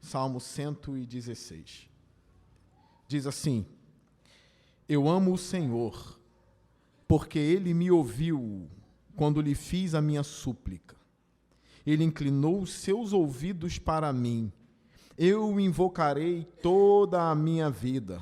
Salmo 116. Diz assim: Eu amo o Senhor, porque Ele me ouviu quando lhe fiz a minha súplica. Ele inclinou os seus ouvidos para mim. Eu o invocarei toda a minha vida.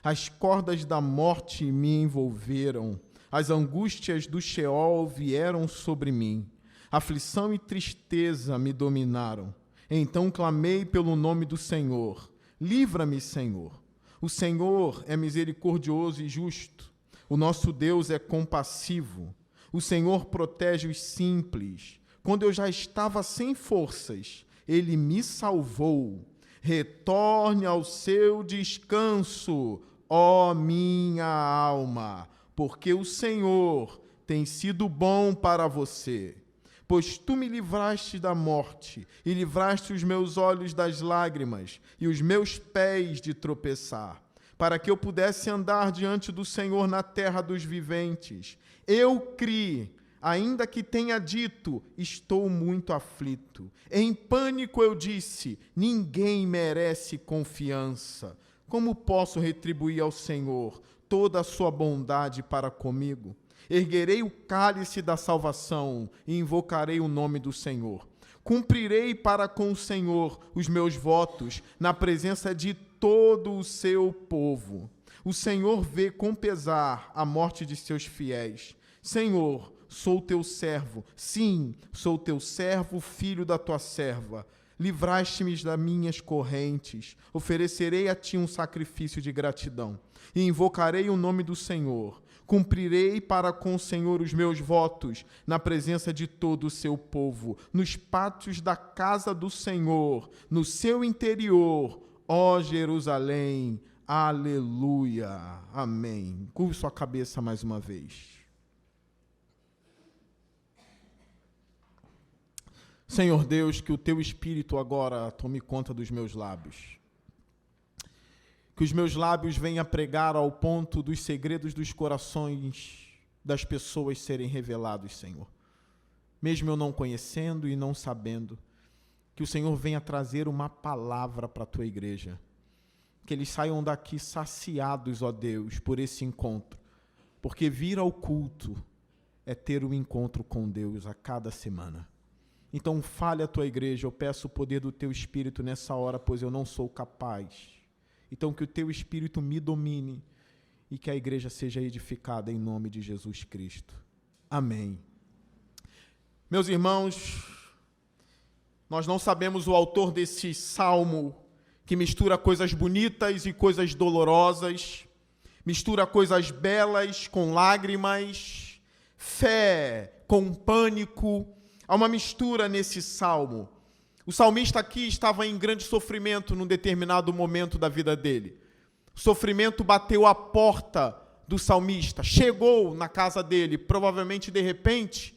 As cordas da morte me envolveram. As angústias do Sheol vieram sobre mim. Aflição e tristeza me dominaram. Então clamei pelo nome do Senhor. Livra-me, Senhor. O Senhor é misericordioso e justo. O nosso Deus é compassivo. O Senhor protege os simples. Quando eu já estava sem forças, Ele me salvou. Retorne ao seu descanso, ó minha alma, porque o Senhor tem sido bom para você. Pois tu me livraste da morte e livraste os meus olhos das lágrimas e os meus pés de tropeçar, para que eu pudesse andar diante do Senhor na terra dos viventes. Eu criei, ainda que tenha dito, estou muito aflito. Em pânico eu disse, ninguém merece confiança. Como posso retribuir ao Senhor toda a sua bondade para comigo? Erguerei o cálice da salvação e invocarei o nome do Senhor. Cumprirei para com o Senhor os meus votos na presença de todo o seu povo. O Senhor vê com pesar a morte de seus fiéis. Senhor, sou teu servo. Sim, sou teu servo, filho da tua serva. Livraste-me das minhas correntes. Oferecerei a ti um sacrifício de gratidão. E invocarei o nome do Senhor. Cumprirei para com o Senhor os meus votos, na presença de todo o seu povo, nos pátios da casa do Senhor, no seu interior, ó Jerusalém. Aleluia. Amém. Curve sua cabeça mais uma vez. Senhor Deus, que o teu Espírito agora tome conta dos meus lábios. Que os meus lábios venham pregar ao ponto dos segredos dos corações das pessoas serem revelados, Senhor. Mesmo eu não conhecendo e não sabendo, que o Senhor venha trazer uma palavra para a tua igreja. Que eles saiam daqui saciados, ó Deus, por esse encontro. Porque vir ao culto é ter um encontro com Deus a cada semana. Então fale a tua igreja, eu peço o poder do teu Espírito nessa hora, pois eu não sou capaz. Então que o teu Espírito me domine e que a igreja seja edificada em nome de Jesus Cristo. Amém. Meus irmãos, nós não sabemos o autor desse salmo que mistura coisas bonitas e coisas dolorosas, mistura coisas belas com lágrimas, fé com pânico. Há uma mistura nesse salmo. O salmista aqui estava em grande sofrimento num determinado momento da vida dele. O sofrimento bateu à porta do salmista, chegou na casa dele, provavelmente de repente,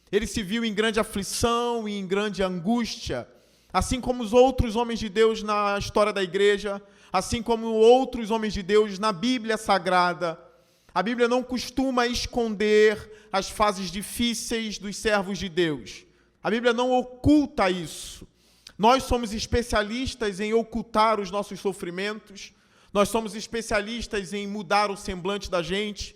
ele se viu em grande aflição e em grande angústia, assim como os outros homens de Deus na história da igreja, assim como outros homens de Deus na Bíblia Sagrada. A Bíblia não costuma esconder as fases difíceis dos servos de Deus. A Bíblia não oculta isso. Nós somos especialistas em ocultar os nossos sofrimentos. Nós somos especialistas em mudar o semblante da gente,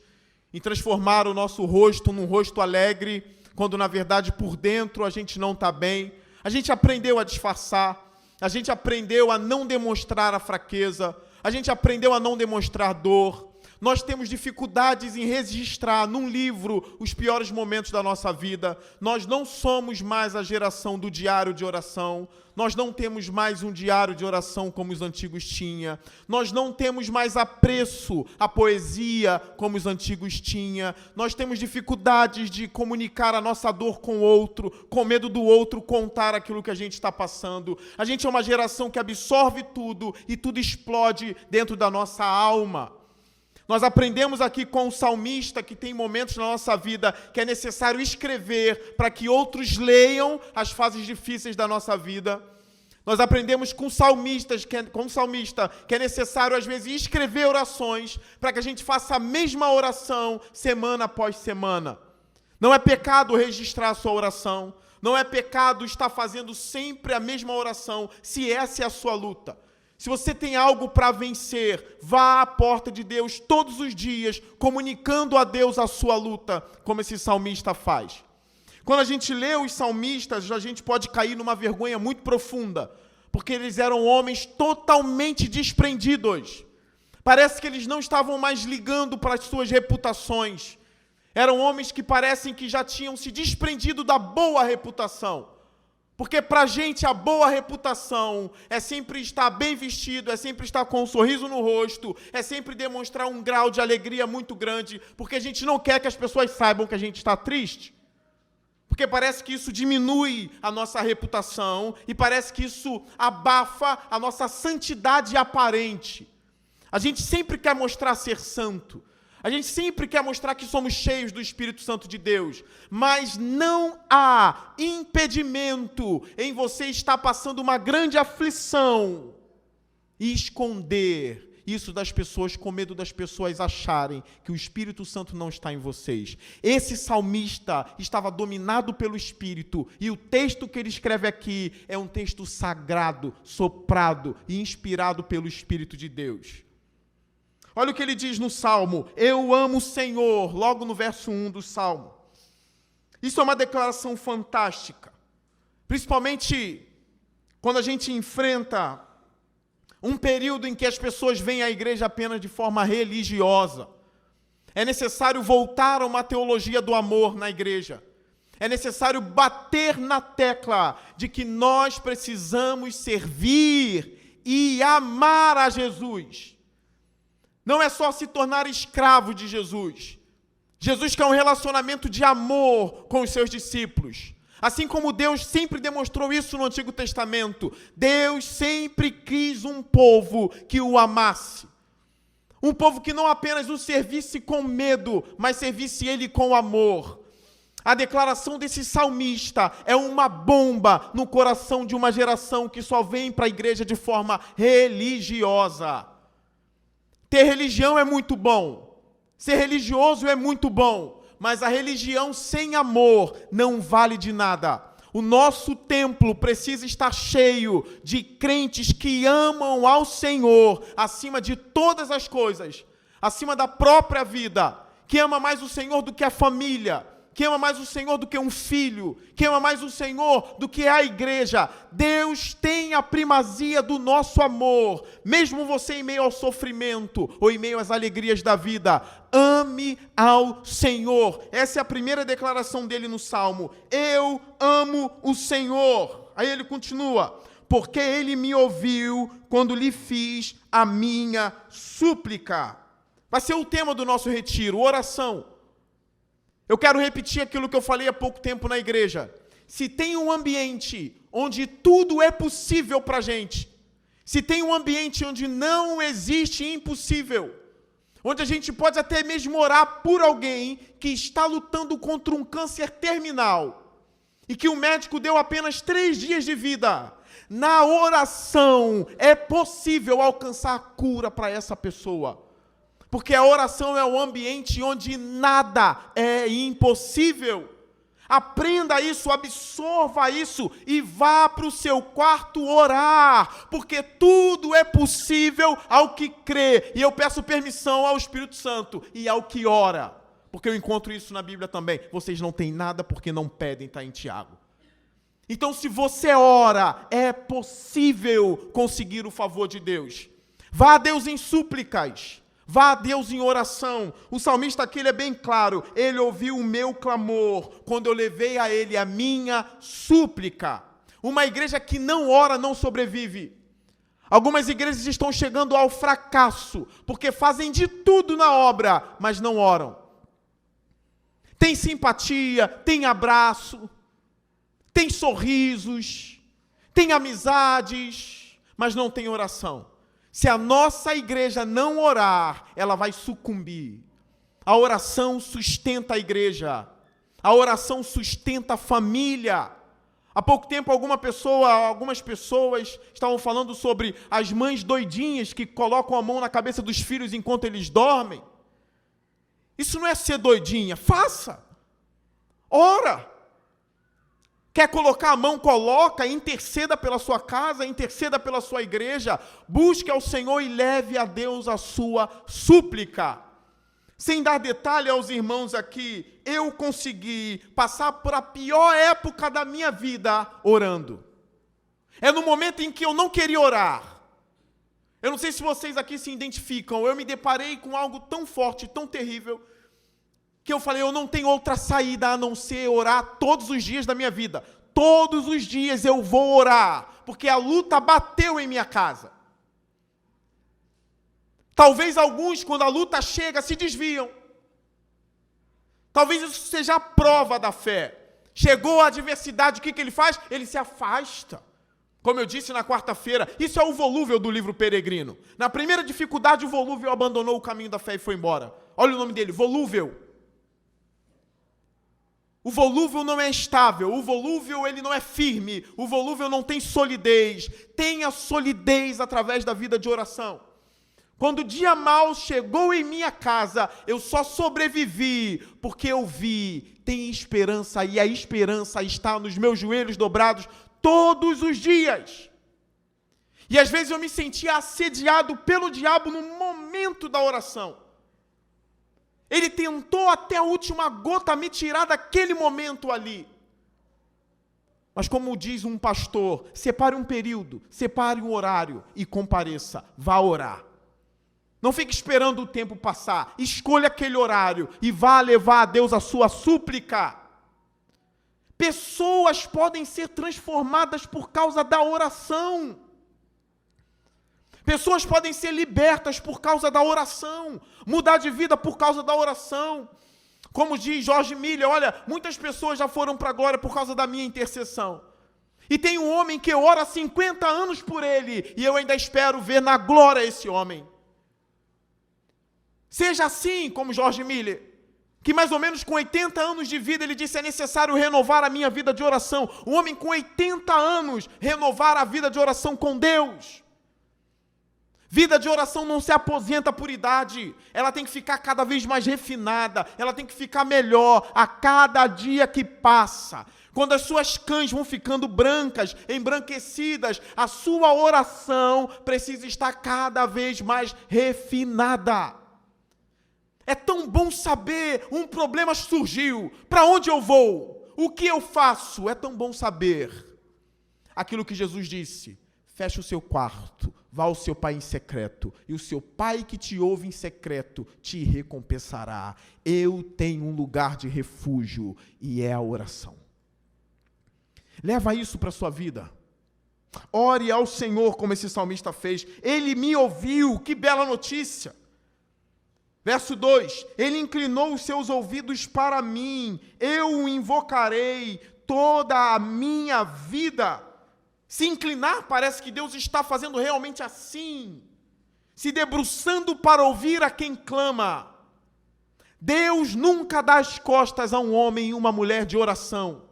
em transformar o nosso rosto num rosto alegre, quando na verdade por dentro a gente não está bem. A gente aprendeu a disfarçar, a gente aprendeu a não demonstrar a fraqueza, a gente aprendeu a não demonstrar dor. Nós temos dificuldades em registrar num livro os piores momentos da nossa vida. Nós não somos mais a geração do diário de oração. Nós não temos mais um diário de oração como os antigos tinham. Nós não temos mais apreço à poesia como os antigos tinham. Nós temos dificuldades de comunicar a nossa dor com o outro, com medo do outro contar aquilo que a gente está passando. A gente é uma geração que absorve tudo e tudo explode dentro da nossa alma. Nós aprendemos aqui com o salmista que tem momentos na nossa vida que é necessário escrever para que outros leiam as fases difíceis da nossa vida. Nós aprendemos com salmistas, com o salmista, que é necessário, às vezes, escrever orações para que a gente faça a mesma oração semana após semana. Não é pecado registrar a sua oração. Não é pecado estar fazendo sempre a mesma oração, se essa é a sua luta. Se você tem algo para vencer, vá à porta de Deus todos os dias, comunicando a Deus a sua luta, como esse salmista faz. Quando a gente lê os salmistas, a gente pode cair numa vergonha muito profunda, porque eles eram homens totalmente desprendidos. Parece que eles não estavam mais ligando para as suas reputações. Eram homens que parecem que já tinham se desprendido da boa reputação. Porque para a gente a boa reputação é sempre estar bem vestido, é sempre estar com um sorriso no rosto, é sempre demonstrar um grau de alegria muito grande, porque a gente não quer que as pessoas saibam que a gente está triste. Porque parece que isso diminui a nossa reputação e parece que isso abafa a nossa santidade aparente. A gente sempre quer mostrar ser santo. A gente sempre quer mostrar que somos cheios do Espírito Santo de Deus, mas não há impedimento em você estar passando uma grande aflição e esconder isso das pessoas, com medo das pessoas acharem que o Espírito Santo não está em vocês. Esse salmista estava dominado pelo Espírito, e o texto que ele escreve aqui é um texto sagrado, soprado e inspirado pelo Espírito de Deus. Olha o que ele diz no Salmo: eu amo o Senhor, logo no verso 1 do Salmo. Isso é uma declaração fantástica, principalmente quando a gente enfrenta um período em que as pessoas vêm à igreja apenas de forma religiosa. É necessário voltar a uma teologia do amor na igreja. É necessário bater na tecla de que nós precisamos servir e amar a Jesus. Não é só se tornar escravo de Jesus. Jesus quer um relacionamento de amor com os seus discípulos. Assim como Deus sempre demonstrou isso no Antigo Testamento, Deus sempre quis um povo que o amasse. Um povo que não apenas o servisse com medo, mas servisse ele com amor. A declaração desse salmista é uma bomba no coração de uma geração que só vem para a igreja de forma religiosa. Ter religião é muito bom, ser religioso é muito bom, mas a religião sem amor não vale de nada. O nosso templo precisa estar cheio de crentes que amam ao Senhor acima de todas as coisas, acima da própria vida, que ama mais o Senhor do que a família, que ama mais o Senhor do que um filho, que ama mais o Senhor do que a igreja. Deus tem a primazia do nosso amor, mesmo você em meio ao sofrimento ou em meio às alegrias da vida. Ame ao Senhor. Essa é a primeira declaração dele no Salmo. Eu amo o Senhor. Aí ele continua: porque ele me ouviu quando lhe fiz a minha súplica. Vai ser o tema do nosso retiro, oração. Eu quero repetir aquilo que eu falei há pouco tempo na igreja. Se tem um ambiente onde tudo é possível para a gente, se tem um ambiente onde não existe impossível, onde a gente pode até mesmo orar por alguém que está lutando contra um câncer terminal e que o médico deu apenas 3 dias de vida, na oração é possível alcançar a cura para essa pessoa. Porque a oração é o ambiente onde nada é impossível. Aprenda isso, absorva isso e vá para o seu quarto orar, porque tudo é possível ao que crê. E eu peço permissão ao Espírito Santo e ao que ora, porque eu encontro isso na Bíblia também. Vocês não têm nada porque não pedem, está em Tiago. Então, se você ora, é possível conseguir o favor de Deus. Vá a Deus em súplicas. Vá a Deus em oração. O salmista aqui ele é bem claro. Ele ouviu o meu clamor quando eu levei a ele a minha súplica. Uma igreja que não ora não sobrevive. Algumas igrejas estão chegando ao fracasso porque fazem de tudo na obra, mas não oram. Tem simpatia, tem abraço, tem sorrisos, tem amizades, mas não tem oração. Se a nossa igreja não orar, ela vai sucumbir. A oração sustenta a igreja. A oração sustenta a família. Há pouco tempo, algumas pessoas estavam falando sobre as mães doidinhas que colocam a mão na cabeça dos filhos enquanto eles dormem. Isso não é ser doidinha, faça. Ora. Quer colocar a mão, coloca, interceda pela sua casa, interceda pela sua igreja, busque ao Senhor e leve a Deus a sua súplica. Sem dar detalhe aos irmãos aqui, eu consegui passar por a pior época da minha vida orando. É no momento em que eu não queria orar. Eu não sei se vocês aqui se identificam, eu me deparei com algo tão forte, tão terrível, que eu falei, eu não tenho outra saída a não ser orar todos os dias da minha vida. Todos os dias eu vou orar, porque a luta bateu em minha casa. Talvez alguns, quando a luta chega, se desviam. Talvez isso seja a prova da fé. Chegou a adversidade, o que ele faz? Ele se afasta. Como eu disse na quarta-feira, isso é o volúvel do livro Peregrino. Na primeira dificuldade, o volúvel abandonou o caminho da fé e foi embora. Olha o nome dele, volúvel. O volúvel não é estável, o volúvel ele não é firme, o volúvel não tem solidez. Tenha solidez através da vida de oração. Quando o dia mau chegou em minha casa, eu só sobrevivi porque eu vi, tem esperança e a esperança está nos meus joelhos dobrados todos os dias. E às vezes eu me sentia assediado pelo diabo no momento da oração. Ele tentou até a última gota me tirar daquele momento ali. Mas como diz um pastor, separe um período, separe um horário e compareça, vá orar. Não fique esperando o tempo passar, escolha aquele horário e vá levar a Deus a sua súplica. Pessoas podem ser transformadas por causa da oração. Pessoas podem ser libertas por causa da oração, mudar de vida por causa da oração. Como diz George Miller, olha, muitas pessoas já foram para a glória por causa da minha intercessão. E tem um homem que eu oro há 50 anos por ele, e eu ainda espero ver na glória esse homem. Seja assim como George Miller, que mais ou menos com 80 anos de vida, ele disse, é necessário renovar a minha vida de oração. Um homem com 80 anos, renovar a vida de oração com Deus. Vida de oração não se aposenta por idade, ela tem que ficar cada vez mais refinada, ela tem que ficar melhor a cada dia que passa. Quando as suas cães vão ficando brancas, embranquecidas, a sua oração precisa estar cada vez mais refinada. É tão bom saber, um problema surgiu, para onde eu vou? O que eu faço? É tão bom saber. Aquilo que Jesus disse, feche o seu quarto, vá ao seu pai em secreto, e o seu pai que te ouve em secreto te recompensará. Eu tenho um lugar de refúgio, e é a oração. Leva isso para a sua vida. Ore ao Senhor como esse salmista fez. Ele me ouviu, que bela notícia. Verso 2, ele inclinou os seus ouvidos para mim, eu o invocarei toda a minha vida. Se inclinar, parece que Deus está fazendo realmente assim, se debruçando para ouvir a quem clama. Deus nunca dá as costas a um homem e uma mulher de oração.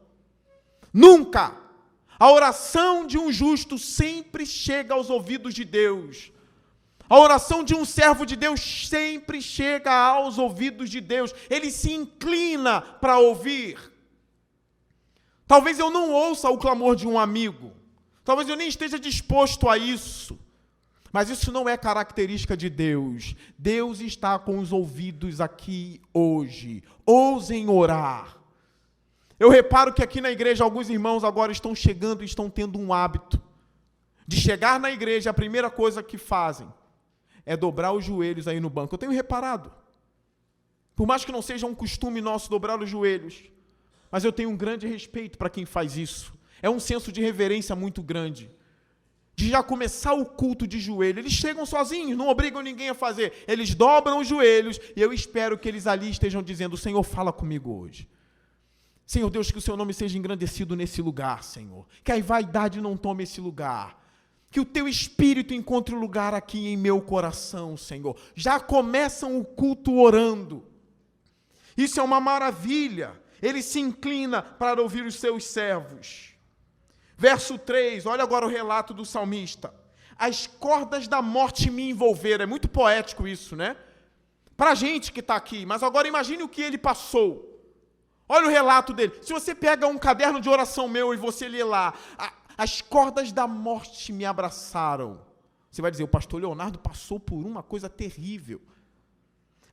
Nunca! A oração de um justo sempre chega aos ouvidos de Deus. A oração de um servo de Deus sempre chega aos ouvidos de Deus. Ele se inclina para ouvir. Talvez eu não ouça o clamor de um amigo. Talvez eu nem esteja disposto a isso. Mas isso não é característica de Deus. Deus está com os ouvidos aqui hoje. Ousem orar. Eu reparo que aqui na igreja alguns irmãos agora estão chegando e estão tendo um hábito de chegar na igreja, a primeira coisa que fazem é dobrar os joelhos aí no banco. Eu tenho reparado. Por mais que não seja um costume nosso dobrar os joelhos, mas eu tenho um grande respeito para quem faz isso. É um senso de reverência muito grande. De já começar o culto de joelho. Eles chegam sozinhos, não obrigam ninguém a fazer. Eles dobram os joelhos e eu espero que eles ali estejam dizendo, Senhor, fala comigo hoje. Senhor Deus, que o seu nome seja engrandecido nesse lugar, Senhor. Que a vaidade não tome esse lugar. Que o teu Espírito encontre lugar aqui em meu coração, Senhor. Já começam o culto orando. Isso é uma maravilha. Ele se inclina para ouvir os seus servos. Verso 3, olha agora o relato do salmista. As cordas da morte me envolveram. É muito poético isso, né? Para a gente que está aqui. Mas agora imagine o que ele passou. Olha o relato dele. Se você pega um caderno de oração meu e você lê lá, as cordas da morte me abraçaram. Você vai dizer, o pastor Leonardo passou por uma coisa terrível.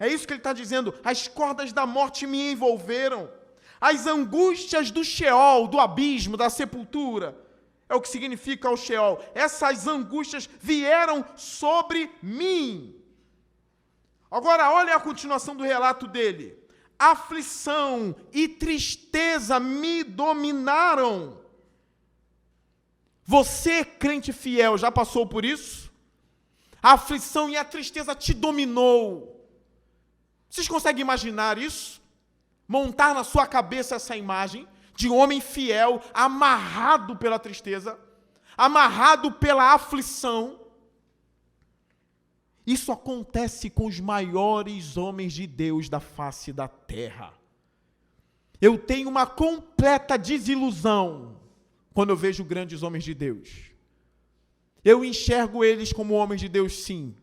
É isso que ele está dizendo. As cordas da morte me envolveram. As angústias do Sheol, do abismo, da sepultura. É o que significa o Sheol. Essas angústias vieram sobre mim. Agora, olha a continuação do relato dele. Aflição e tristeza me dominaram. Você, crente fiel, já passou por isso? A aflição e a tristeza te dominou. Vocês conseguem imaginar isso? Montar na sua cabeça essa imagem de um homem fiel, amarrado pela tristeza, amarrado pela aflição. Isso acontece com os maiores homens de Deus da face da terra. Eu tenho uma completa desilusão quando eu vejo grandes homens de Deus. Eu enxergo eles como homens de Deus, sim,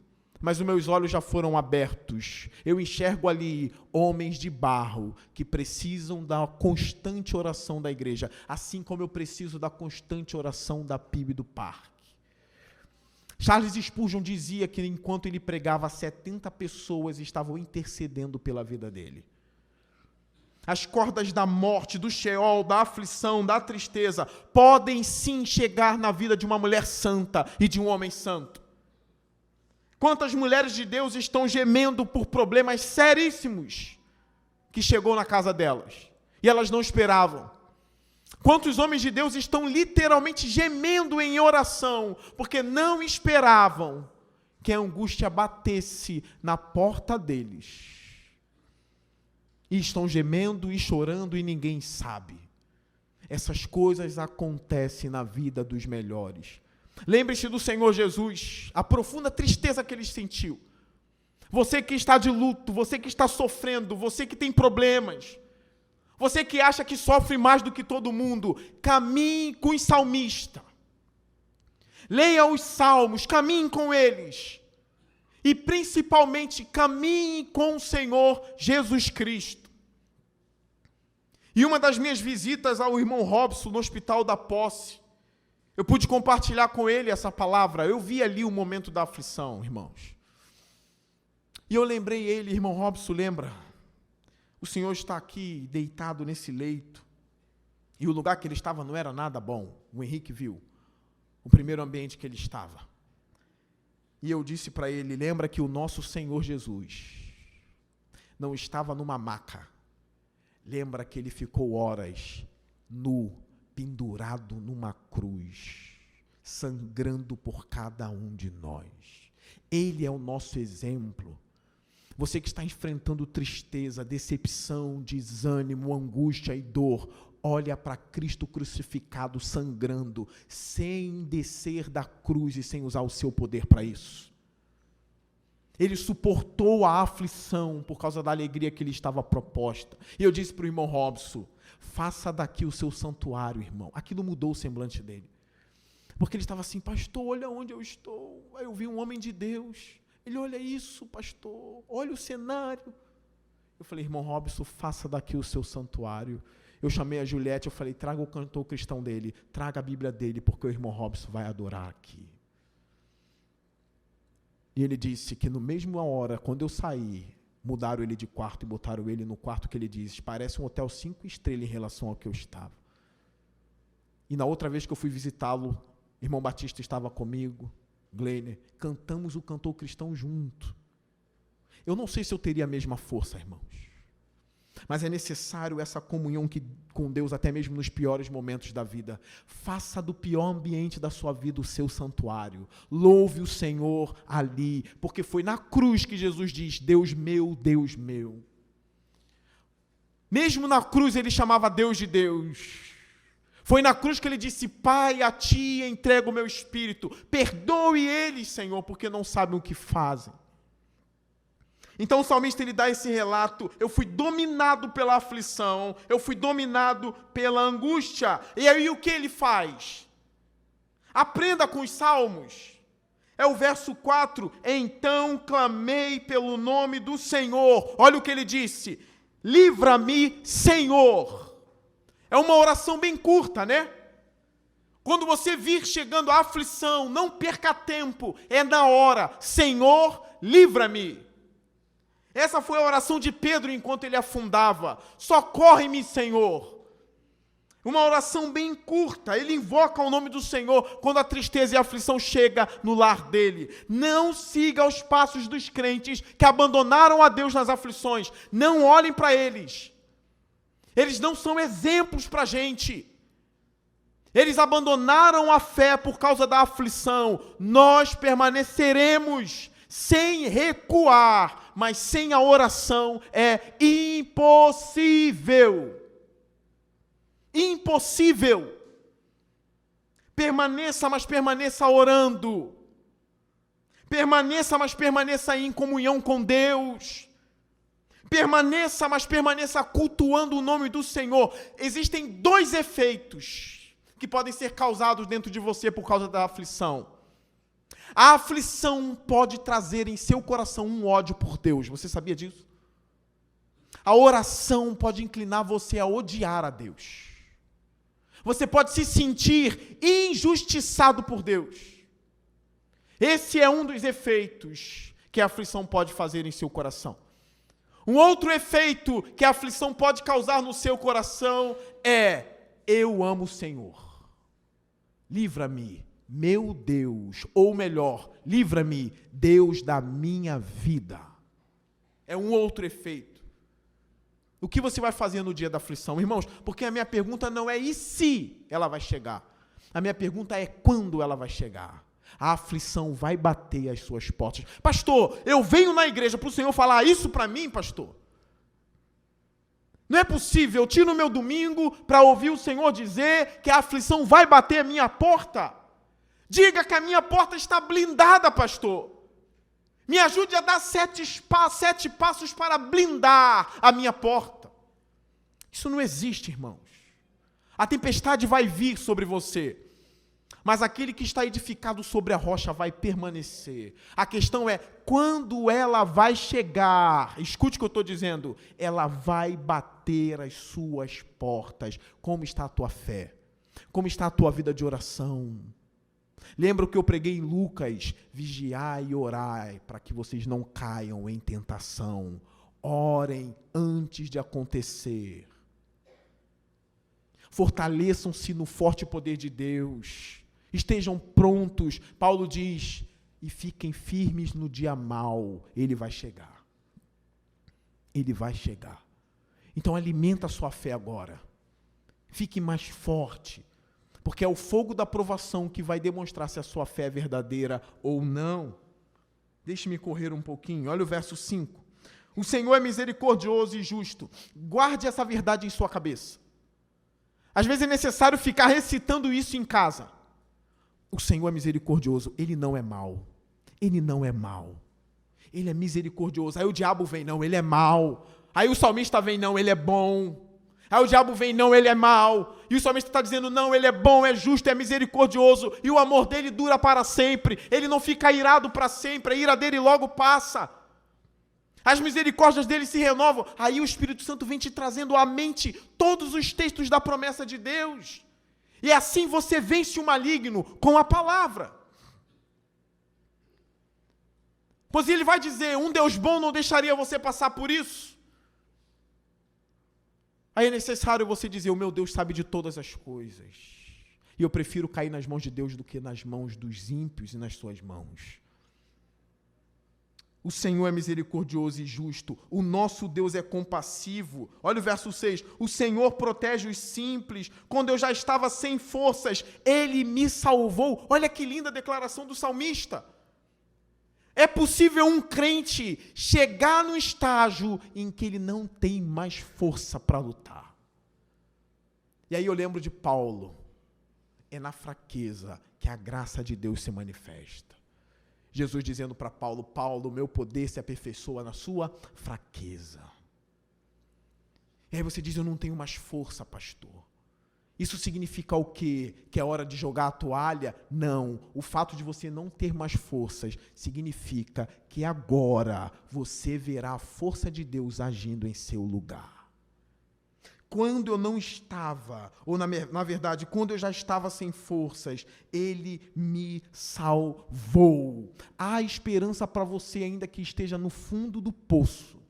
mas os meus olhos já foram abertos. Eu enxergo ali homens de barro que precisam da constante oração da igreja, assim como eu preciso da constante oração da PIB do Parque. Charles Spurgeon dizia que enquanto ele pregava, 70 pessoas estavam intercedendo pela vida dele. As cordas da morte, do Sheol, da aflição, da tristeza, podem sim chegar na vida de uma mulher santa e de um homem santo. Quantas mulheres de Deus estão gemendo por problemas seríssimos que chegou na casa delas e elas não esperavam. Quantos homens de Deus estão literalmente gemendo em oração porque não esperavam que a angústia batesse na porta deles. E estão gemendo e chorando e ninguém sabe. Essas coisas acontecem na vida dos melhores. Lembre-se do Senhor Jesus, a profunda tristeza que ele sentiu. Você que está de luto, você que está sofrendo, você que tem problemas, você que acha que sofre mais do que todo mundo, caminhe com os salmistas. Leia os salmos, caminhe com eles. E principalmente, caminhe com o Senhor Jesus Cristo. E uma das minhas visitas ao irmão Robson no Hospital da Posse, eu pude compartilhar com ele essa palavra. Eu vi ali o momento da aflição, irmãos. E eu lembrei ele, irmão Robson, lembra? O Senhor está aqui deitado nesse leito. E o lugar que ele estava não era nada bom. O Henrique viu o primeiro ambiente que ele estava. E eu disse para ele, lembra que o nosso Senhor Jesus não estava numa maca. Lembra que ele ficou horas nu, pendurado numa cruz, sangrando por cada um de nós. Ele é o nosso exemplo. Você que está enfrentando tristeza, decepção, desânimo, angústia e dor, olha para Cristo crucificado, sangrando, sem descer da cruz e sem usar o seu poder para isso. Ele suportou a aflição por causa da alegria que lhe estava proposta. E eu disse para o irmão Robson, faça daqui o seu santuário, irmão. Aquilo mudou o semblante dele. Porque ele estava assim, pastor, olha onde eu estou. Aí eu vi um homem de Deus. Ele, olha isso, pastor, olha o cenário. Eu falei, irmão Robson, faça daqui o seu santuário. Eu chamei a Juliette, eu falei, traga o cantor cristão dele, traga a Bíblia dele, porque o irmão Robson vai adorar aqui. E ele disse que no mesmo hora, quando eu saí, mudaram ele de quarto e botaram ele no quarto que ele diz, parece um hotel 5 estrelas em relação ao que eu estava. E na outra vez que eu fui visitá-lo, irmão Batista estava comigo, Gleiner, cantamos o cantor cristão junto. Eu não sei se eu teria a mesma força, irmãos, mas é necessário essa comunhão com Deus até mesmo nos piores momentos da vida. Faça do pior ambiente da sua vida o seu santuário. Louve o Senhor ali, porque foi na cruz que Jesus diz, Deus meu, Deus meu. Mesmo na cruz ele chamava Deus de Deus. Foi na cruz que ele disse, Pai, a Ti entrego o meu espírito. Perdoe eles, Senhor, porque não sabem o que fazem. Então o salmista ele dá esse relato, eu fui dominado pela aflição, eu fui dominado pela angústia. E aí o que ele faz? Aprenda com os salmos. É o verso 4. Então clamei pelo nome do Senhor. Olha o que ele disse. Livra-me, Senhor. É uma oração bem curta, né? Quando você vir chegando à aflição, não perca tempo. É na hora. Senhor, livra-me. Essa foi a oração de Pedro enquanto ele afundava. Socorre-me, Senhor. Uma oração bem curta. Ele invoca o nome do Senhor quando a tristeza e a aflição chega no lar dele. Não siga os passos dos crentes que abandonaram a Deus nas aflições. Não olhem para eles. Eles não são exemplos para a gente. Eles abandonaram a fé por causa da aflição. Nós permaneceremos sem recuar, mas sem a oração é impossível. Impossível. Permaneça, mas permaneça orando. Permaneça, mas permaneça em comunhão com Deus. Permaneça, mas permaneça cultuando o nome do Senhor. Existem 2 efeitos que podem ser causados dentro de você por causa da aflição. A aflição pode trazer em seu coração um ódio por Deus. Você sabia disso? A oração pode inclinar você a odiar a Deus. Você pode se sentir injustiçado por Deus. Esse é um dos efeitos que a aflição pode fazer em seu coração. Um outro efeito que a aflição pode causar no seu coração é: eu amo o Senhor. Livra-me, meu Deus. Ou melhor, livra-me, Deus da minha vida. É um outro efeito. O que você vai fazer no dia da aflição, irmãos? Porque a minha pergunta não é e se ela vai chegar. A minha pergunta é quando ela vai chegar. A aflição vai bater às suas portas. Pastor, eu venho na igreja para o Senhor falar isso para mim, pastor? Não é possível, eu tiro o meu domingo para ouvir o Senhor dizer que a aflição vai bater à minha porta. Diga que a minha porta está blindada, pastor. Me ajude a dar 7 passos para blindar a minha porta. Isso não existe, irmãos. A tempestade vai vir sobre você, mas aquele que está edificado sobre a rocha vai permanecer. A questão é quando ela vai chegar. Escute o que eu estou dizendo. Ela vai bater as suas portas. Como está a tua fé? Como está a tua vida de oração? Lembra o que eu preguei em Lucas? Vigiai e orai para que vocês não caiam em tentação. Orem antes de acontecer. Fortaleçam-se no forte poder de Deus. Estejam prontos. Paulo diz, e fiquem firmes no dia mau. Ele vai chegar. Ele vai chegar. Então alimenta a sua fé agora. Fique mais forte. Porque é o fogo da provação que vai demonstrar se a sua fé é verdadeira ou não. Deixe-me correr um pouquinho. Olha o verso 5. O Senhor é misericordioso e justo. Guarde essa verdade em sua cabeça. Às vezes é necessário ficar recitando isso em casa. O Senhor é misericordioso. Ele não é mau. Ele não é mau. Ele é misericordioso. Aí o diabo vem, não, ele é mau. Aí o salmista vem, não, ele é bom. Aí o diabo vem, não, ele é mau. E o salmista está dizendo, não, ele é bom, é justo, é misericordioso. E o amor dele dura para sempre. Ele não fica irado para sempre. A ira dele logo passa. As misericórdias dele se renovam. Aí o Espírito Santo vem te trazendo à mente todos os textos da promessa de Deus. E assim você vence o maligno com a palavra. Pois ele vai dizer, um Deus bom não deixaria você passar por isso. Aí é necessário você dizer, o meu Deus sabe de todas as coisas. E eu prefiro cair nas mãos de Deus do que nas mãos dos ímpios e nas suas mãos. O Senhor é misericordioso e justo. O nosso Deus é compassivo. Olha o verso 6. O Senhor protege os simples. Quando eu já estava sem forças, Ele me salvou. Olha que linda declaração do salmista. É possível um crente chegar no estágio em que ele não tem mais força para lutar. E aí eu lembro de Paulo. É na fraqueza que a graça de Deus se manifesta. Jesus dizendo para Paulo, Paulo, meu poder se aperfeiçoa na sua fraqueza. E aí você diz, eu não tenho mais força, pastor. Isso significa o quê? Que é hora de jogar a toalha? Não. O fato de você não ter mais forças significa que agora você verá a força de Deus agindo em seu lugar. Quando eu não estava, ou na verdade, quando eu já estava sem forças, Ele me salvou. Há esperança para você, ainda que esteja no fundo do poço.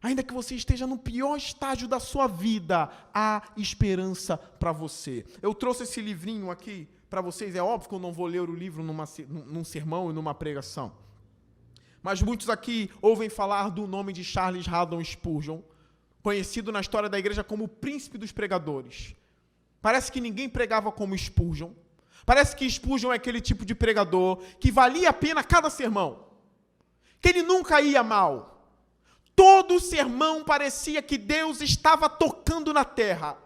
Ainda que você esteja no pior estágio da sua vida, há esperança para você. Eu trouxe esse livrinho aqui para vocês. É óbvio que eu não vou ler o livro num sermão e numa pregação. Mas muitos aqui ouvem falar do nome de Charles Haddon Spurgeon, conhecido na história da igreja como o príncipe dos pregadores. Parece que ninguém pregava como Spurgeon. Parece que Spurgeon é aquele tipo de pregador que valia a pena cada sermão. Que ele nunca ia mal. Todo sermão parecia que Deus estava tocando na terra.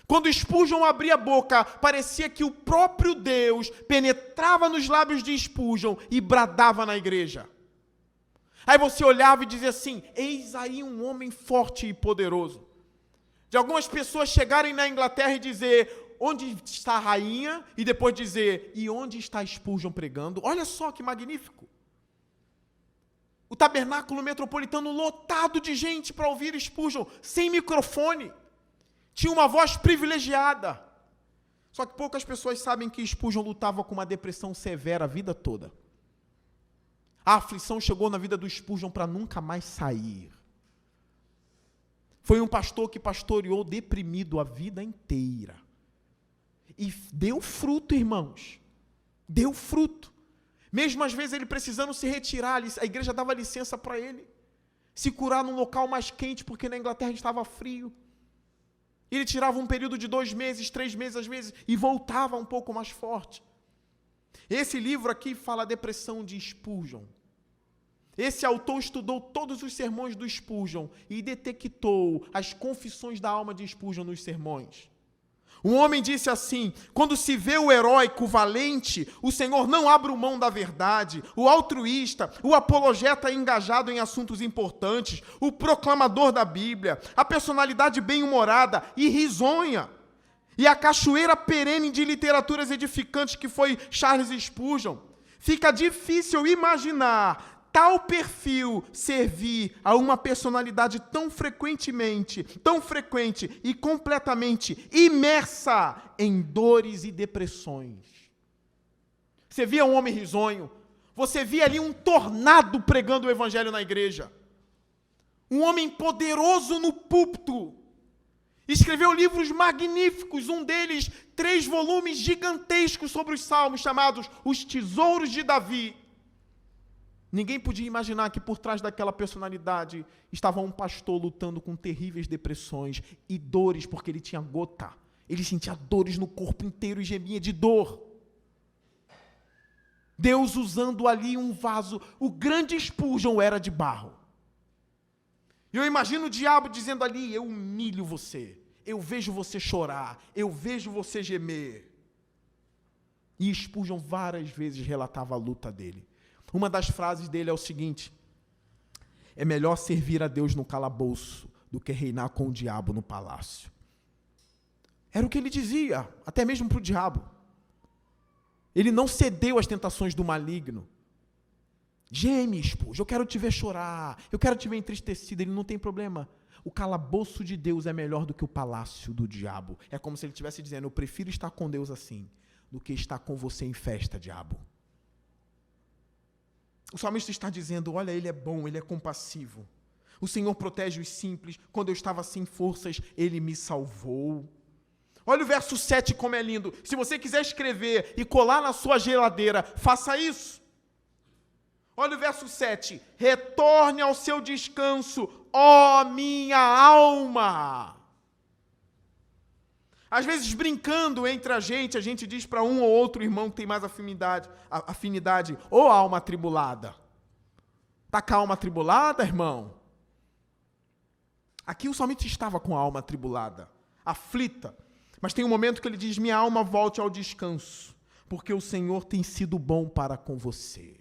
Quando Spurgeon abria a boca, parecia que o próprio Deus penetrava nos lábios de Spurgeon e bradava na igreja. Aí você olhava e dizia assim, eis aí um homem forte e poderoso. De algumas pessoas chegarem na Inglaterra e dizer, onde está a rainha? E depois dizer, e onde está Spurgeon pregando? Olha só que magnífico. O tabernáculo metropolitano lotado de gente para ouvir Spurgeon, sem microfone. Tinha uma voz privilegiada. Só que poucas pessoas sabem que Spurgeon lutava com uma depressão severa a vida toda. A aflição chegou na vida do Spurgeon para nunca mais sair. Foi um pastor que pastoreou deprimido a vida inteira. E deu fruto, irmãos. Deu fruto. Mesmo às vezes ele precisando se retirar, a igreja dava licença para ele se curar num local mais quente, porque na Inglaterra estava frio. Ele tirava um período de 2 meses, 3 meses às vezes, e voltava um pouco mais forte. Esse livro aqui fala a depressão de Spurgeon. Esse autor estudou todos os sermões do Spurgeon e detectou as confissões da alma de Spurgeon nos sermões. Um homem disse assim, quando se vê o heróico, o valente, o Senhor não abre mão da verdade, o altruísta, o apologeta engajado em assuntos importantes, o proclamador da Bíblia, a personalidade bem-humorada e risonha, e a cachoeira perene de literaturas edificantes que foi Charles Spurgeon. Fica difícil imaginar tal perfil servir a uma personalidade tão frequente e completamente imersa em dores e depressões. Você via um homem risonho, você via ali um tornado pregando o evangelho na igreja. Um homem poderoso no púlpito. Escreveu livros magníficos, um deles 3 volumes gigantescos sobre os salmos, chamados Os Tesouros de Davi. Ninguém podia imaginar que por trás daquela personalidade estava um pastor lutando com terríveis depressões e dores, porque ele tinha gota. Ele sentia dores no corpo inteiro e gemia de dor. Deus usando ali um vaso. O grande Spurgeon era de barro. E eu imagino o diabo dizendo ali, eu humilho você, eu vejo você chorar, eu vejo você gemer. E Spurgeon várias vezes relatava a luta dele. Uma das frases dele é o seguinte, é melhor servir a Deus no calabouço do que reinar com o diabo no palácio. Era o que ele dizia, até mesmo para o diabo. Ele não cedeu às tentações do maligno. Geme, Spurgeon, eu quero te ver chorar, eu quero te ver entristecido, ele não tem problema. O calabouço de Deus é melhor do que o palácio do diabo. É como se ele estivesse dizendo, eu prefiro estar com Deus assim, do que estar com você em festa, diabo. O salmista está dizendo, olha, ele é bom, ele é compassivo. O Senhor protege os simples. Quando eu estava sem forças, ele me salvou. Olha o verso 7 como é lindo. Se você quiser escrever e colar na sua geladeira, faça isso. Olha o verso 7. Retorne ao seu descanso, ó minha alma. Às vezes, brincando entre a gente diz para um ou outro irmão que tem mais afinidade, ô alma atribulada. Está com a alma atribulada, irmão? Aqui o salmista estava com a alma atribulada, aflita. Mas tem um momento que ele diz, minha alma volte ao descanso, porque o Senhor tem sido bom para com você.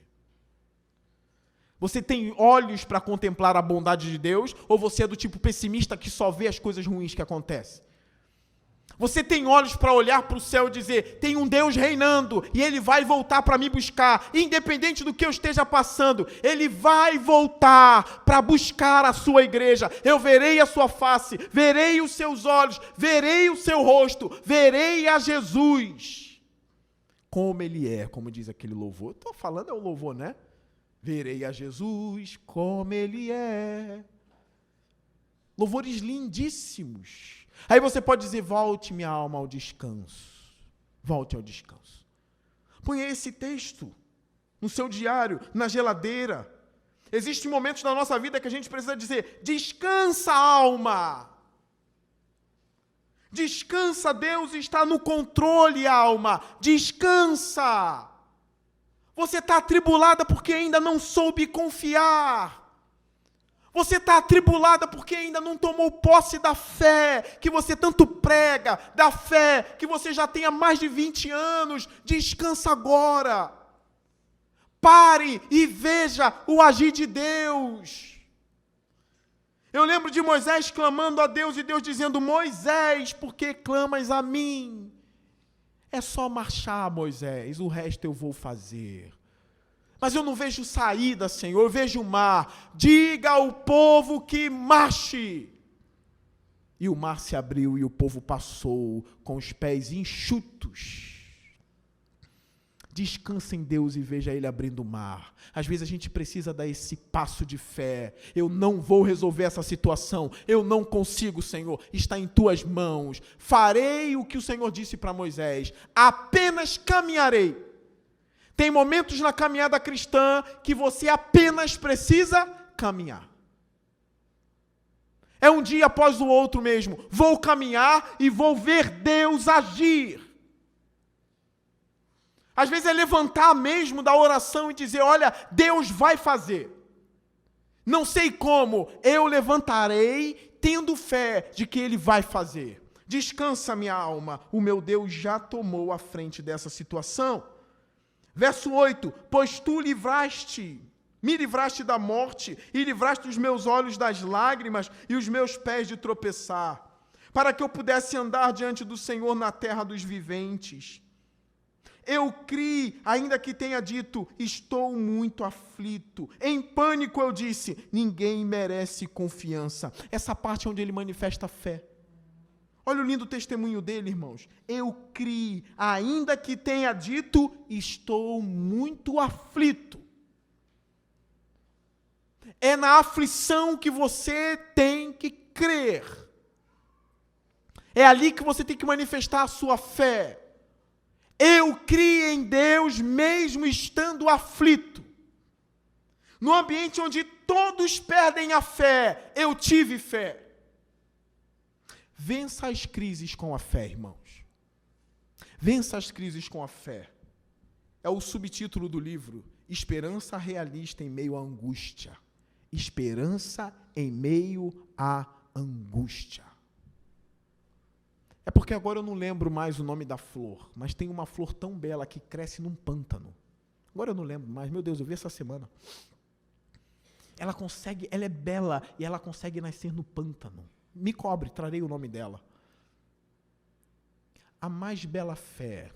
Você tem olhos para contemplar a bondade de Deus, ou você é do tipo pessimista que só vê as coisas ruins que acontecem? Você tem olhos para olhar para o céu e dizer, tem um Deus reinando, e Ele vai voltar para me buscar, independente do que eu esteja passando, Ele vai voltar para buscar a sua igreja. Eu verei a sua face, verei os seus olhos, verei o seu rosto, verei a Jesus, como Ele é, como diz aquele louvor. Estou falando é o louvor, né? Verei a Jesus como Ele é. Louvores lindíssimos. Aí você pode dizer, volte minha alma ao descanso. Volte ao descanso. Ponha esse texto no seu diário, na geladeira. Existem momentos na nossa vida que a gente precisa dizer, descansa, alma. Descansa, Deus está no controle, alma. Descansa. Você está atribulada porque ainda não soube confiar. Você está atribulada porque ainda não tomou posse da fé que você tanto prega, da fé que você já tem há mais de 20 anos. Descansa agora. Pare e veja o agir de Deus. Eu lembro de Moisés clamando a Deus e Deus dizendo, Moisés, por que clamas a mim? É só marchar, Moisés, o resto eu vou fazer. Mas eu não vejo saída, Senhor, eu vejo o mar. Diga ao povo que marche. E o mar se abriu e o povo passou com os pés enxutos. Descansa em Deus e veja Ele abrindo o mar. Às vezes a gente precisa dar esse passo de fé. Eu não vou resolver essa situação. Eu não consigo, Senhor. Está em Tuas mãos. Farei o que o Senhor disse para Moisés. Apenas caminharei. Tem momentos na caminhada cristã que você apenas precisa caminhar. É um dia após o outro mesmo. Vou caminhar e vou ver Deus agir. Às vezes é levantar mesmo da oração e dizer, olha, Deus vai fazer. Não sei como, eu levantarei tendo fé de que Ele vai fazer. Descansa, minha alma, o meu Deus já tomou a frente dessa situação. Verso 8, pois tu me livraste da morte e livraste os meus olhos das lágrimas e os meus pés de tropeçar, para que eu pudesse andar diante do Senhor na terra dos viventes. Eu criei, ainda que tenha dito, estou muito aflito. Em pânico eu disse, ninguém merece confiança. Essa parte é onde ele manifesta fé. Olha o lindo testemunho dele, irmãos. Eu criei, ainda que tenha dito, estou muito aflito. É na aflição que você tem que crer. É ali que você tem que manifestar a sua fé. Eu criei em Deus mesmo estando aflito. No ambiente onde todos perdem a fé, eu tive fé. Vença as crises com a fé, irmãos. Vença as crises com a fé. É o subtítulo do livro, Esperança Realista em Meio à Angústia. Esperança em meio à angústia. É porque agora eu não lembro mais o nome da flor, mas tem uma flor tão bela que cresce num pântano. Agora eu não lembro mais, meu Deus, eu vi essa semana. Ela é bela e ela consegue nascer no pântano. Me cobre, trarei o nome dela. A mais bela fé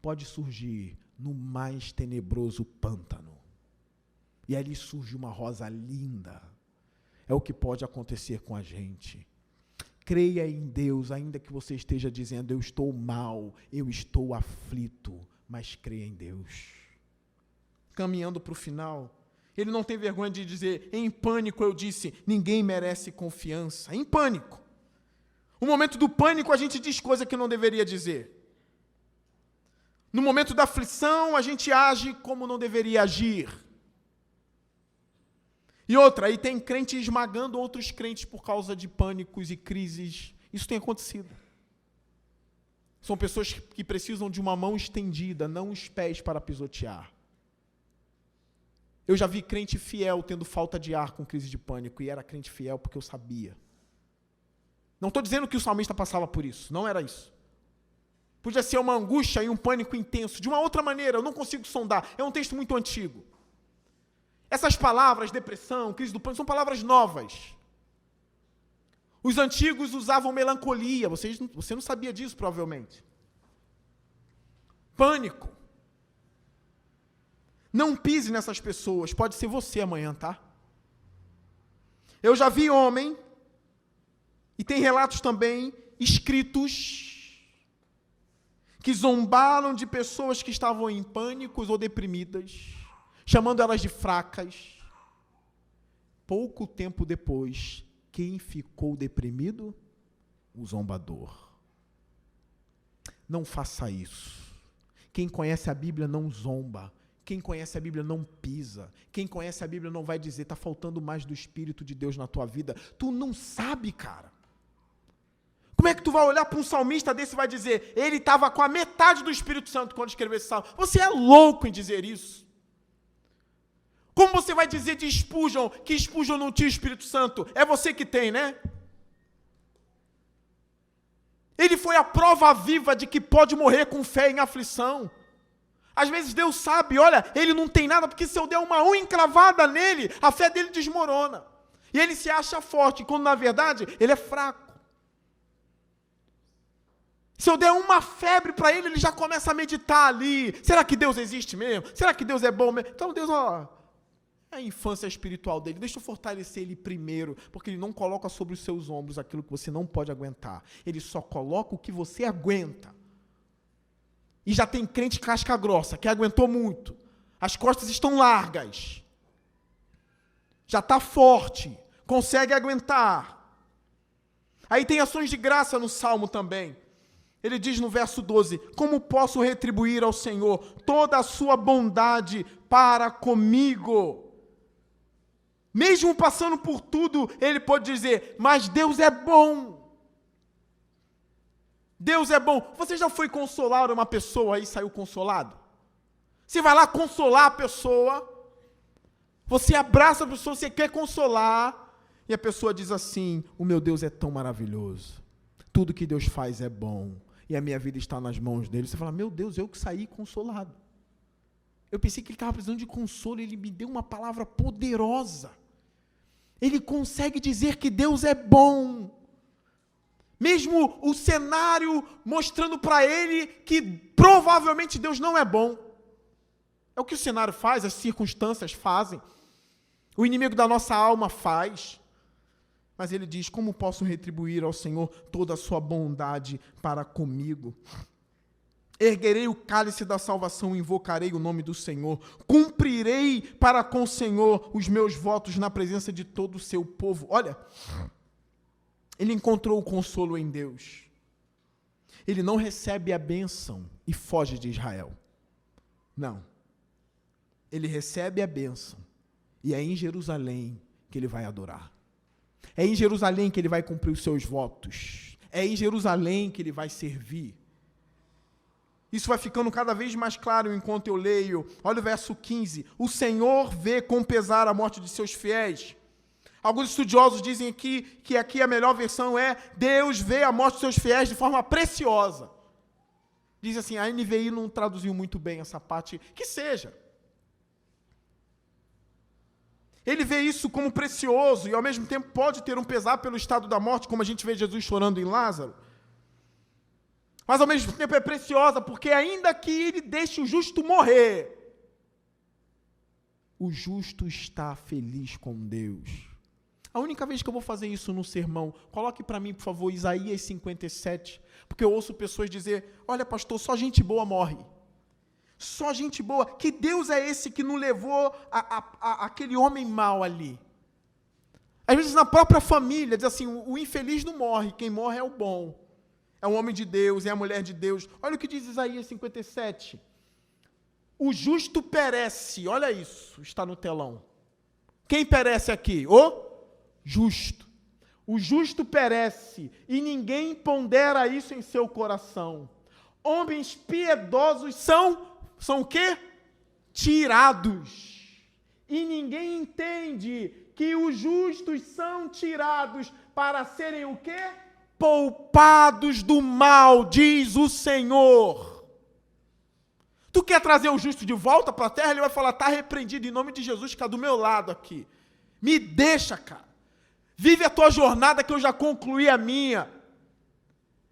pode surgir no mais tenebroso pântano. E ali surge uma rosa linda. É o que pode acontecer com a gente. Creia em Deus, ainda que você esteja dizendo, eu estou mal, eu estou aflito, mas creia em Deus. Caminhando para o final, ele não tem vergonha de dizer, em pânico eu disse, ninguém merece confiança. Em pânico. No momento do pânico a gente diz coisa que não deveria dizer. No momento da aflição a gente age como não deveria agir. E outra, aí tem crente esmagando outros crentes por causa de pânicos e crises. Isso tem acontecido. São pessoas que precisam de uma mão estendida, não os pés para pisotear. Eu já vi crente fiel tendo falta de ar com crise de pânico, e era crente fiel porque eu sabia. Não estou dizendo que o salmista passava por isso, não era isso. Podia ser uma angústia e um pânico intenso. De uma outra maneira, eu não consigo sondar. É um texto muito antigo. Essas palavras, depressão, crise do pânico, são palavras novas. Os antigos usavam melancolia, você não sabia disso provavelmente. Pânico. Não pise nessas pessoas, pode ser você amanhã, tá? Eu já vi homem, e tem relatos também escritos, que zombaram de pessoas que estavam em pânicos ou deprimidas, chamando elas de fracas. Pouco tempo depois, quem ficou deprimido? O zombador. Não faça isso. Quem conhece a Bíblia não zomba. Quem conhece a Bíblia não pisa. Quem conhece a Bíblia não vai dizer, está faltando mais do Espírito de Deus na tua vida. Tu não sabe, cara. Como é que tu vai olhar para um salmista desse e vai dizer, ele estava com a metade do Espírito Santo quando escreveu esse salmo? Você é louco em dizer isso. Como você vai dizer de Spurgeon, que Spurgeon não tinha o Espírito Santo? É você que tem, né? Ele foi a prova viva de que pode morrer com fé em aflição. Às vezes Deus sabe, olha, ele não tem nada, porque se eu der uma unha encravada nele, a fé dele desmorona. E ele se acha forte, quando na verdade ele é fraco. Se eu der uma febre para ele, ele já começa a meditar ali. Será que Deus existe mesmo? Será que Deus é bom mesmo? Então Deus, é a infância espiritual dele. Deixa eu fortalecer ele primeiro, porque ele não coloca sobre os seus ombros aquilo que você não pode aguentar. Ele só coloca o que você aguenta. E já tem crente casca grossa, que aguentou muito. As costas estão largas. Já está forte. Consegue aguentar. Aí tem ações de graça no Salmo também. Ele diz no verso 12, como posso retribuir ao Senhor toda a sua bondade para comigo? Mesmo passando por tudo, ele pode dizer, mas Deus é bom. Deus é bom. Você já foi consolar uma pessoa e saiu consolado? Você vai lá consolar a pessoa, você abraça a pessoa, você quer consolar, e a pessoa diz assim, o meu Deus é tão maravilhoso, tudo que Deus faz é bom, e a minha vida está nas mãos dele. Você fala, meu Deus, eu que saí consolado. Eu pensei que ele estava precisando de consolo, ele me deu uma palavra poderosa. Ele consegue dizer que Deus é bom. Mesmo o cenário mostrando para ele que provavelmente Deus não é bom. É o que o cenário faz, as circunstâncias fazem. O inimigo da nossa alma faz. Mas ele diz, como posso retribuir ao Senhor toda a sua bondade para comigo? Erguerei o cálice da salvação, invocarei o nome do Senhor. Cumprirei para com o Senhor os meus votos na presença de todo o seu povo. Olha, ele encontrou o consolo em Deus. Ele não recebe a bênção e foge de Israel. Não. Ele recebe a bênção e é em Jerusalém que ele vai adorar. É em Jerusalém que ele vai cumprir os seus votos. É em Jerusalém que ele vai servir. Isso vai ficando cada vez mais claro enquanto eu leio. Olha o verso 15. O Senhor vê com pesar a morte de seus fiéis. Alguns estudiosos dizem aqui que aqui a melhor versão é Deus vê a morte de seus fiéis de forma preciosa. Diz assim, a NVI não traduziu muito bem essa parte. Que seja. Ele vê isso como precioso e ao mesmo tempo pode ter um pesar pelo estado da morte, como a gente vê Jesus chorando em Lázaro. Mas ao mesmo tempo é preciosa, porque ainda que ele deixe o justo morrer, o justo está feliz com Deus. A única vez que eu vou fazer isso no sermão, coloque para mim, por favor, Isaías 57, porque eu ouço pessoas dizer, olha pastor, só gente boa morre. Só gente boa. Que Deus é esse que não levou aquele homem mau ali? Às vezes na própria família, diz assim, o infeliz não morre, quem morre é o bom. É o homem de Deus, é a mulher de Deus. Olha o que diz Isaías 57. O justo perece, olha isso, está no telão. Quem perece aqui? O justo. O justo perece, e ninguém pondera isso em seu coração. Homens piedosos são o quê? Tirados. E ninguém entende que os justos são tirados para serem o quê? Poupados do mal, diz o Senhor. Tu quer trazer o justo de volta para a terra? Ele vai falar, está repreendido em nome de Jesus, que está do meu lado aqui. Me deixa, cara. Vive a tua jornada que eu já concluí a minha.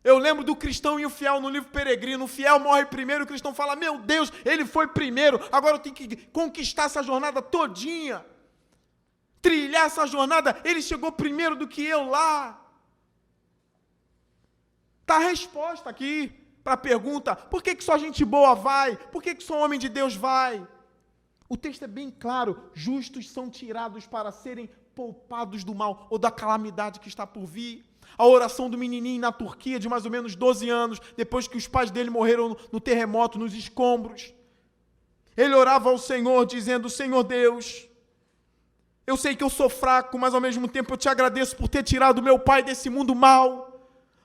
Eu lembro do cristão e o fiel no livro Peregrino. O fiel morre primeiro, o cristão fala, meu Deus, ele foi primeiro, agora eu tenho que conquistar essa jornada todinha. Trilhar essa jornada, ele chegou primeiro do que eu lá. Está a resposta aqui para a pergunta, por que só gente boa vai? Por que só homem de Deus vai? O texto é bem claro, justos são tirados para serem poupados do mal ou da calamidade que está por vir. A oração do menininho na Turquia, de mais ou menos 12 anos, depois que os pais dele morreram no terremoto, nos escombros. Ele orava ao Senhor, dizendo, Senhor Deus, eu sei que eu sou fraco, mas ao mesmo tempo eu te agradeço por ter tirado meu pai desse mundo mal,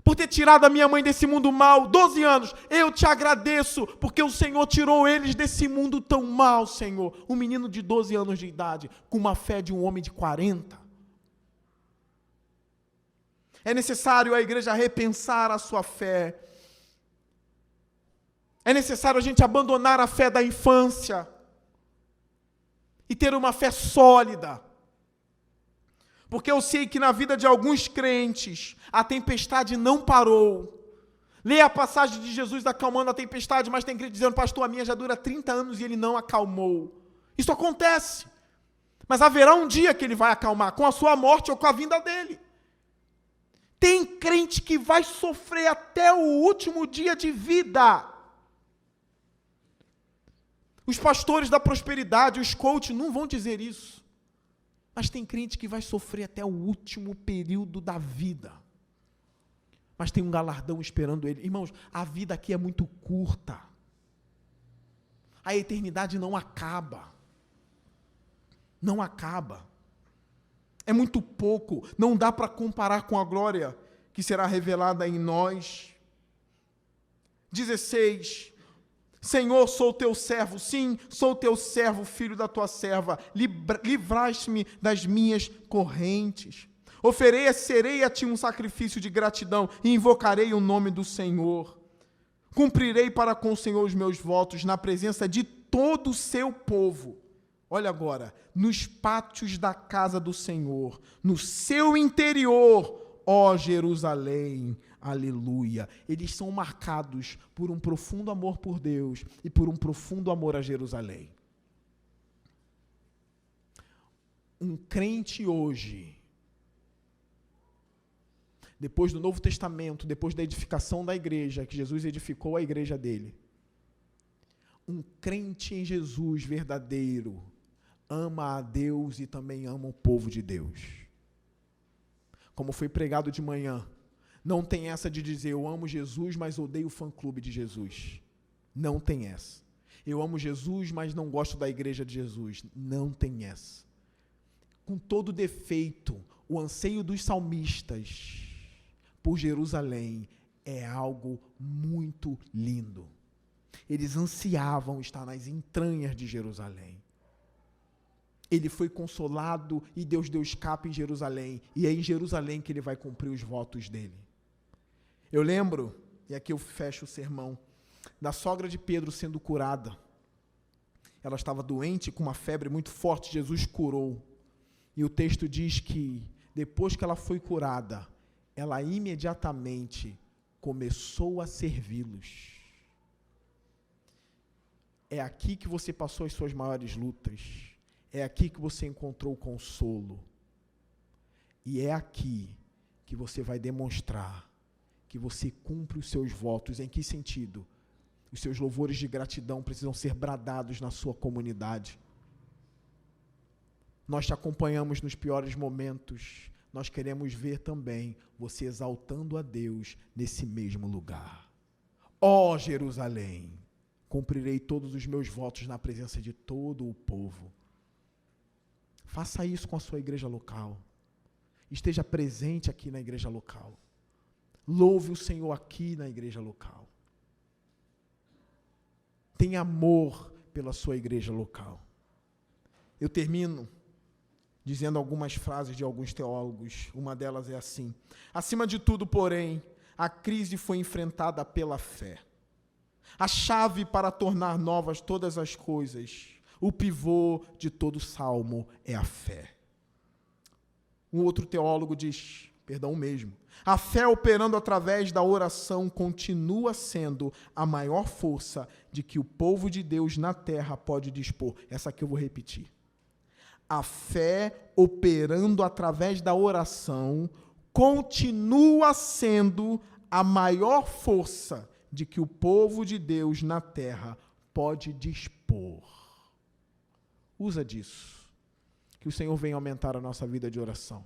por ter tirado a minha mãe desse mundo mal, 12 anos, eu te agradeço, porque o Senhor tirou eles desse mundo tão mal, Senhor. Um menino de 12 anos de idade, com uma fé de um homem de 40. É necessário a igreja repensar a sua fé. É necessário a gente abandonar a fé da infância e ter uma fé sólida. Porque eu sei que na vida de alguns crentes, a tempestade não parou. Leia a passagem de Jesus acalmando a tempestade, mas tem crente dizendo, pastor, a minha já dura 30 anos e ele não acalmou. Isso acontece. Mas haverá um dia que ele vai acalmar, com a sua morte ou com a vinda dele. Tem crente que vai sofrer até o último dia de vida. Os pastores da prosperidade, os coaches, não vão dizer isso. Mas tem crente que vai sofrer até o último período da vida. Mas tem um galardão esperando ele. Irmãos, a vida aqui é muito curta. A eternidade não acaba. Não acaba. É muito pouco. Não dá para comparar com a glória que será revelada em nós. 16. Senhor, sou teu servo, sim, sou teu servo, filho da tua serva, livraste-me das minhas correntes. Oferecerei a ti um sacrifício de gratidão e invocarei o nome do Senhor. Cumprirei para com o Senhor os meus votos na presença de todo o seu povo. Olha agora, nos pátios da casa do Senhor, no seu interior, ó Jerusalém. Aleluia. Eles são marcados por um profundo amor por Deus e por um profundo amor a Jerusalém. Um crente hoje, depois do Novo Testamento, depois da edificação da igreja, que Jesus edificou a igreja dele, um crente em Jesus verdadeiro ama a Deus e também ama o povo de Deus. Como foi pregado de manhã, não tem essa de dizer, eu amo Jesus, mas odeio o fã-clube de Jesus. Não tem essa. Eu amo Jesus, mas não gosto da igreja de Jesus. Não tem essa. Com todo defeito, o anseio dos salmistas por Jerusalém é algo muito lindo. Eles ansiavam estar nas entranhas de Jerusalém. Ele foi consolado e Deus deu escape em Jerusalém. E é em Jerusalém que ele vai cumprir os votos dele. Eu lembro, e aqui eu fecho o sermão, da sogra de Pedro sendo curada. Ela estava doente, com uma febre muito forte, Jesus curou. E o texto diz que, depois que ela foi curada, ela imediatamente começou a servi-los. É aqui que você passou as suas maiores lutas. É aqui que você encontrou consolo. E é aqui que você vai demonstrar que você cumpre os seus votos. Em que sentido? Os seus louvores de gratidão precisam ser bradados na sua comunidade. Nós te acompanhamos nos piores momentos. Nós queremos ver também você exaltando a Deus nesse mesmo lugar. Ó Jerusalém, cumprirei todos os meus votos na presença de todo o povo. Faça isso com a sua igreja local. Esteja presente aqui na igreja local. Louve o Senhor aqui na igreja local. Tenha amor pela sua igreja local. Eu termino dizendo algumas frases de alguns teólogos. Uma delas é assim: acima de tudo, porém, a crise foi enfrentada pela fé. A chave para tornar novas todas as coisas, o pivô de todo salmo é a fé. Um outro teólogo diz, o mesmo. A fé operando através da oração continua sendo a maior força de que o povo de Deus na terra pode dispor. Essa aqui eu vou repetir. A fé operando através da oração continua sendo a maior força de que o povo de Deus na terra pode dispor. Usa disso. Que o Senhor venha aumentar a nossa vida de oração.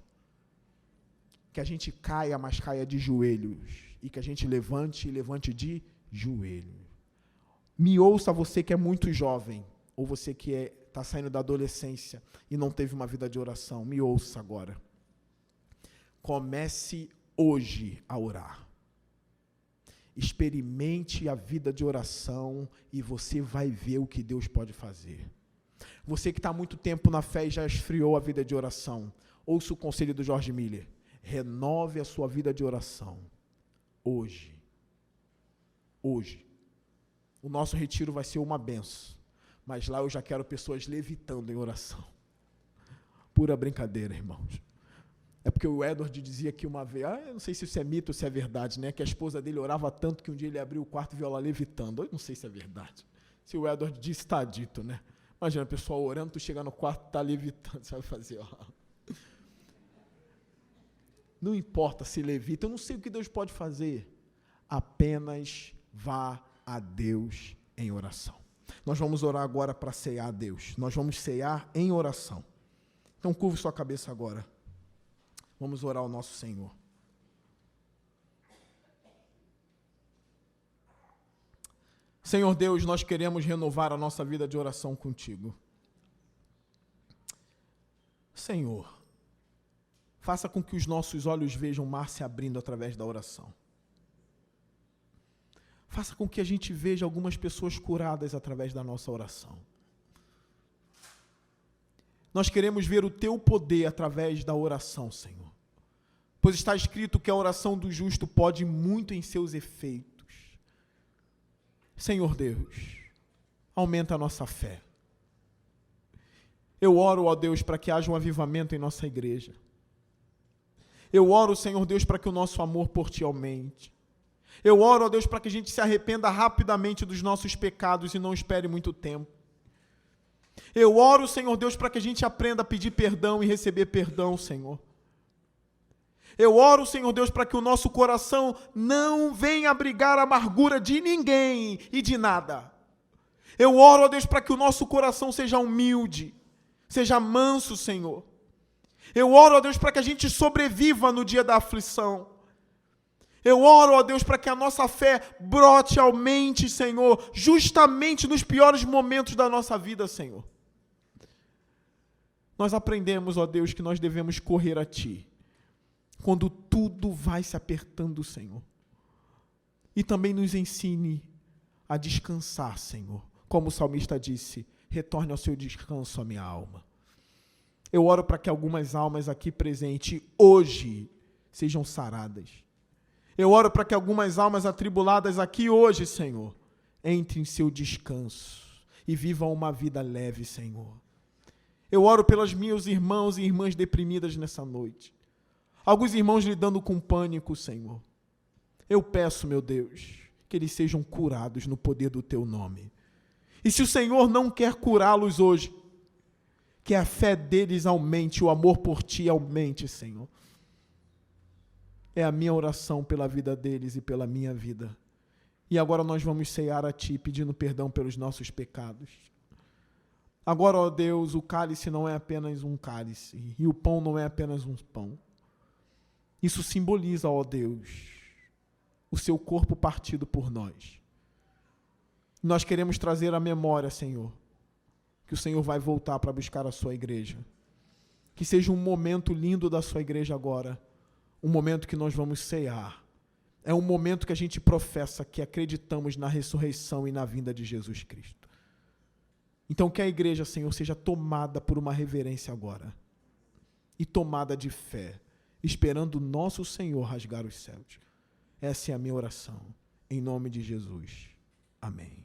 Que a gente caia, mas caia de joelhos. E que a gente levante de joelhos. Me ouça você que é muito jovem, ou você que está saindo da adolescência e não teve uma vida de oração. Me ouça agora. Comece hoje a orar. Experimente a vida de oração e você vai ver o que Deus pode fazer. Você que está há muito tempo na fé e já esfriou a vida de oração, ouça o conselho do George Miller. Renove a sua vida de oração. Hoje. Hoje. O nosso retiro vai ser uma benção. Mas lá eu já quero pessoas levitando em oração. Pura brincadeira, irmãos. É porque o Edward dizia que uma vez, eu não sei se isso é mito ou se é verdade, né? Que a esposa dele orava tanto que um dia ele abriu o quarto e viu ela levitando. Eu não sei se é verdade. Se o Edward disse, está dito, né? Imagina a pessoa orando, tu chegar no quarto e está levitando. Você vai fazer, Não importa se levita, eu não sei o que Deus pode fazer. Apenas vá a Deus em oração. Nós vamos orar agora para cear a Deus. Nós vamos cear em oração. Então, curve sua cabeça agora. Vamos orar ao nosso Senhor. Senhor Deus, nós queremos renovar a nossa vida de oração contigo. Senhor, faça com que os nossos olhos vejam o mar se abrindo através da oração. Faça com que a gente veja algumas pessoas curadas através da nossa oração. Nós queremos ver o teu poder através da oração, Senhor. Pois está escrito que a oração do justo pode muito em seus efeitos. Senhor Deus, aumenta a nossa fé. Eu oro, ó Deus, para que haja um avivamento em nossa igreja. Eu oro, Senhor Deus, para que o nosso amor por Ti aumente. Eu oro, ó Deus, para que a gente se arrependa rapidamente dos nossos pecados e não espere muito tempo. Eu oro, Senhor Deus, para que a gente aprenda a pedir perdão e receber perdão, Senhor. Eu oro, Senhor Deus, para que o nosso coração não venha abrigar a amargura de ninguém e de nada. Eu oro, ó Deus, para que o nosso coração seja humilde, seja manso, Senhor. Eu oro, ó Deus, para que a gente sobreviva no dia da aflição. Eu oro, ó Deus, para que a nossa fé brote, aumente, Senhor, justamente nos piores momentos da nossa vida, Senhor. Nós aprendemos, ó Deus, que nós devemos correr a Ti, quando tudo vai se apertando, Senhor. E também nos ensine a descansar, Senhor. Como o salmista disse, retorne ao seu descanso a minha alma. Eu oro para que algumas almas aqui presentes hoje sejam saradas. Eu oro para que algumas almas atribuladas aqui hoje, Senhor, entrem em seu descanso e vivam uma vida leve, Senhor. Eu oro pelos meus irmãos e irmãs deprimidas nessa noite. Alguns irmãos lidando com pânico, Senhor. Eu peço, meu Deus, que eles sejam curados no poder do Teu nome. E se o Senhor não quer curá-los hoje, que a fé deles aumente, o amor por Ti aumente, Senhor. É a minha oração pela vida deles e pela minha vida. E agora nós vamos cear a Ti, pedindo perdão pelos nossos pecados. Agora, ó Deus, o cálice não é apenas um cálice, e o pão não é apenas um pão. Isso simboliza, ó Deus, o Seu corpo partido por nós. Nós queremos trazer à memória, Senhor, que o Senhor vai voltar para buscar a Sua igreja. Que seja um momento lindo da Sua igreja agora, um momento que nós vamos cear. É um momento que a gente professa que acreditamos na ressurreição e na vinda de Jesus Cristo. Então que a igreja, Senhor, seja tomada por uma reverência agora. E tomada de fé, esperando o nosso Senhor rasgar os céus. Essa é a minha oração. Em nome de Jesus. Amém.